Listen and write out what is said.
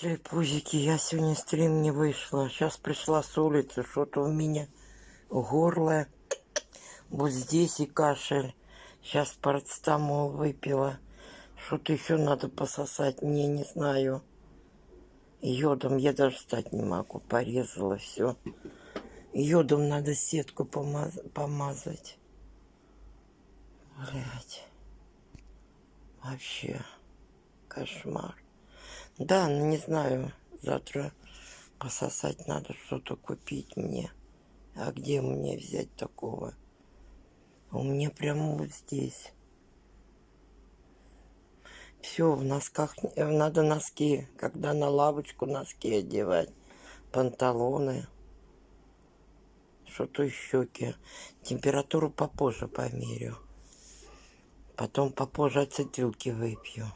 Шлепузики, я сегодня стрим не вышла. Сейчас пришла с улицы, что-то у меня горло. Вот здесь и кашель. Сейчас парацетамол выпила. Что-то еще надо пососать, не знаю. Йодом я даже встать не могу. Порезала все. Йодом надо сетку помазать. Блять. Вообще кошмар. Да, ну не знаю. Завтра пососать надо, что-то купить мне. А где мне взять такого? У меня прямо вот здесь. Все, в носках. Надо носки. Когда на лавочку носки одевать. Панталоны. Что-то щеки. Температуру попозже померю. Потом попозже ацетилки выпью.